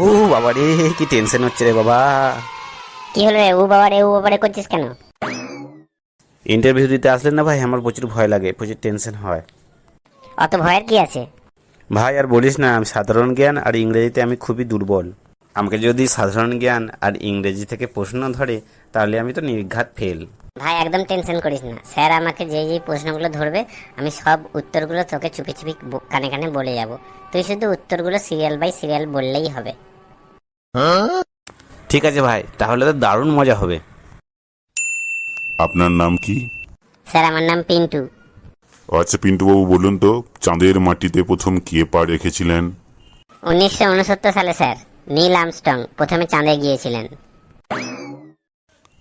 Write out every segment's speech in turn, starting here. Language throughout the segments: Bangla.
ও বাবা রে, কি টেনশন হচ্ছে রে বাবা। কি হলো রে? ও বাবা রে, ও বাবা রে করছিস কেন? ইন্টারভিউ দিতে আসলেন না ভাই, আমার প্রচুর ভয় লাগে, প্রচুর টেনশন হয়। অত ভয়ের কি আছে? ভাই আর বলিস না, আমি সাধারণ জ্ঞান আর ইংরেজিতে আমি খুবই দুর্বল। আমাকে যদি সাধারণ জ্ঞান আর ইংরেজি থেকে প্রশ্ন ধরে তাহলে আমি তো নির্ঘাত ফেল। ভাই একদম টেনশন করিস না, স্যার আমাকে যে যে প্রশ্নগুলো ধরবে আমি সব উত্তরগুলো তোকে চুপি চুপি কানে কানে বলে যাব। তুই শুধু উত্তরগুলো সিরিয়াল বাই সিরিয়াল বললেই হবে। ঠিক আছে ভাই, তাহলে তো দারুণ মজা হবে। আপনার নাম কি? স্যার আমার নাম পিন্টু। আচ্ছা পিন্টুবাবু, বলুন তো চাঁদের মাটিতে প্রথম কে পা রেখেছিলেন? 1969 সালে স্যার নীল আর্মস্ট্রং প্রথমে চাঁদে গিয়েছিলেন।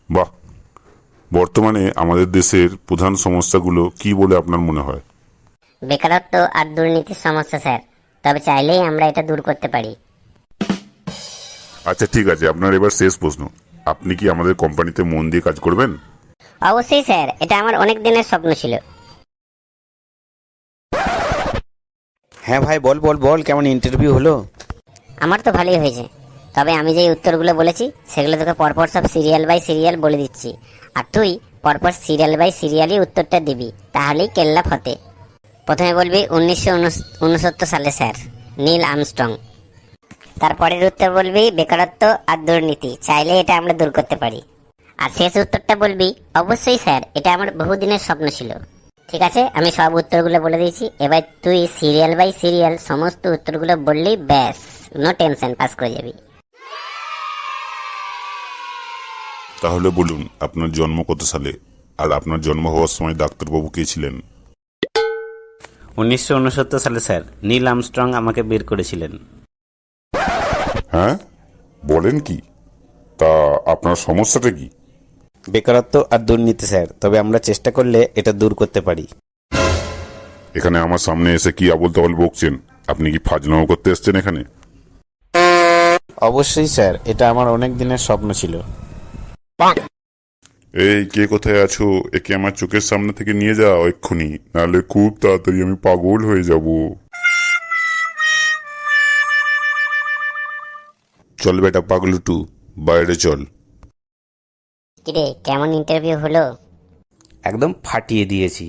বাহ। বর্তমানে আমাদের দেশের প্রধান সমস্যাগুলো কি বলে আপনার মনে হয়? বেকারত্ব আর দুর্নীতির সমস্যা স্যার, তবে চাইলেই আমরা এটা দূর করতে পারি। আচ্ছা ঠিক আছে, আপনার এবার শেষ প্রশ্ন। আপনি কি আমাদের কোম্পানিতে মন দিয়ে কাজ করবেন? অবশ্যই স্যার, এটা আমার অনেক দিনের স্বপ্ন ছিল। হ্যাঁ ভাই, বল বল বল, কেমন ইন্টারভিউ হলো? আমার তো ভালোই হয়েছে, তবে আমি যে উত্তরগুলো বলেছি সেগুলো তোকে পরপর সব সিরিয়াল বাই সিরিয়াল বলে দিচ্ছি, আর তুই পরপর সিরিয়াল বাই সিরিয়ালই উত্তরটা দিবি, তাহলেই কেল্লা ফতে। প্রথমে বলবি 1969 সালে স্যার নীল আর্মস্ট্রং। তারপরের উত্তর বলবি বেকারত্ব আর দুর্নীতি, চাইলে এটা আমরা দূর করতে পারি। আর শেষ উত্তরটা বলবি অবশ্যই স্যার, এটা আমার বহুদিনের স্বপ্ন ছিল। ঠিক আছে, আমি সব উত্তরগুলো বলে দিয়েছি, এবার তুই সিরিয়াল বাই সিরিয়াল সমস্ত উত্তরগুলো বললেই ব্যাস, নো টেনশন, পাস করে যাবি। তাহলে বলুন আপনার জন্ম কত সালে, আর আপনার জন্ম হওয়ার সময় ডাক্তারবাবু কে ছিলেন? 1969 সালে স্যার নীল আর্মস্ট্রং আমাকে বের করেছিলেন। হ্যাঁ, বলেন কি? তা আপনার সমস্যাটা কি? বেকারত্ব আর দুর্নীতি স্যার, তবে আমরা চেষ্টা করলে এটা দূর করতে পারি। এখানে আমার সামনে এসে কি আবল তাবল বকছেন? আপনি কি ফাজলামো করতে এসছেন এখানে? অবশ্যই স্যার, এটা আমার অনেক দিনের স্বপ্ন ছিল। এই কে কোথায় আছো? একে আমার চোখের সামনে থেকে নিয়ে যাও এক্ষুনি, নাহলে খুব তাড়াতাড়ি আমি পাগল হয়ে যাব। চল বেটা পাগলুটু, বাইরে চল। কিরে, কেমন ইন্টারভিউ হলো? একদম ফাটিয়ে দিয়েছি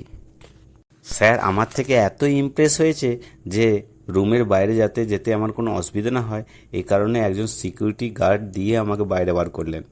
স্যার, আমার থেকে এত ইমপ্রেস হয়েছে যে রুমের বাইরে যেতে আমার কোনো অসুবিধা না হয়, এই কারণে একজন সিকিউরিটি গার্ড দিয়ে আমাকে বাইরে বার করলেন।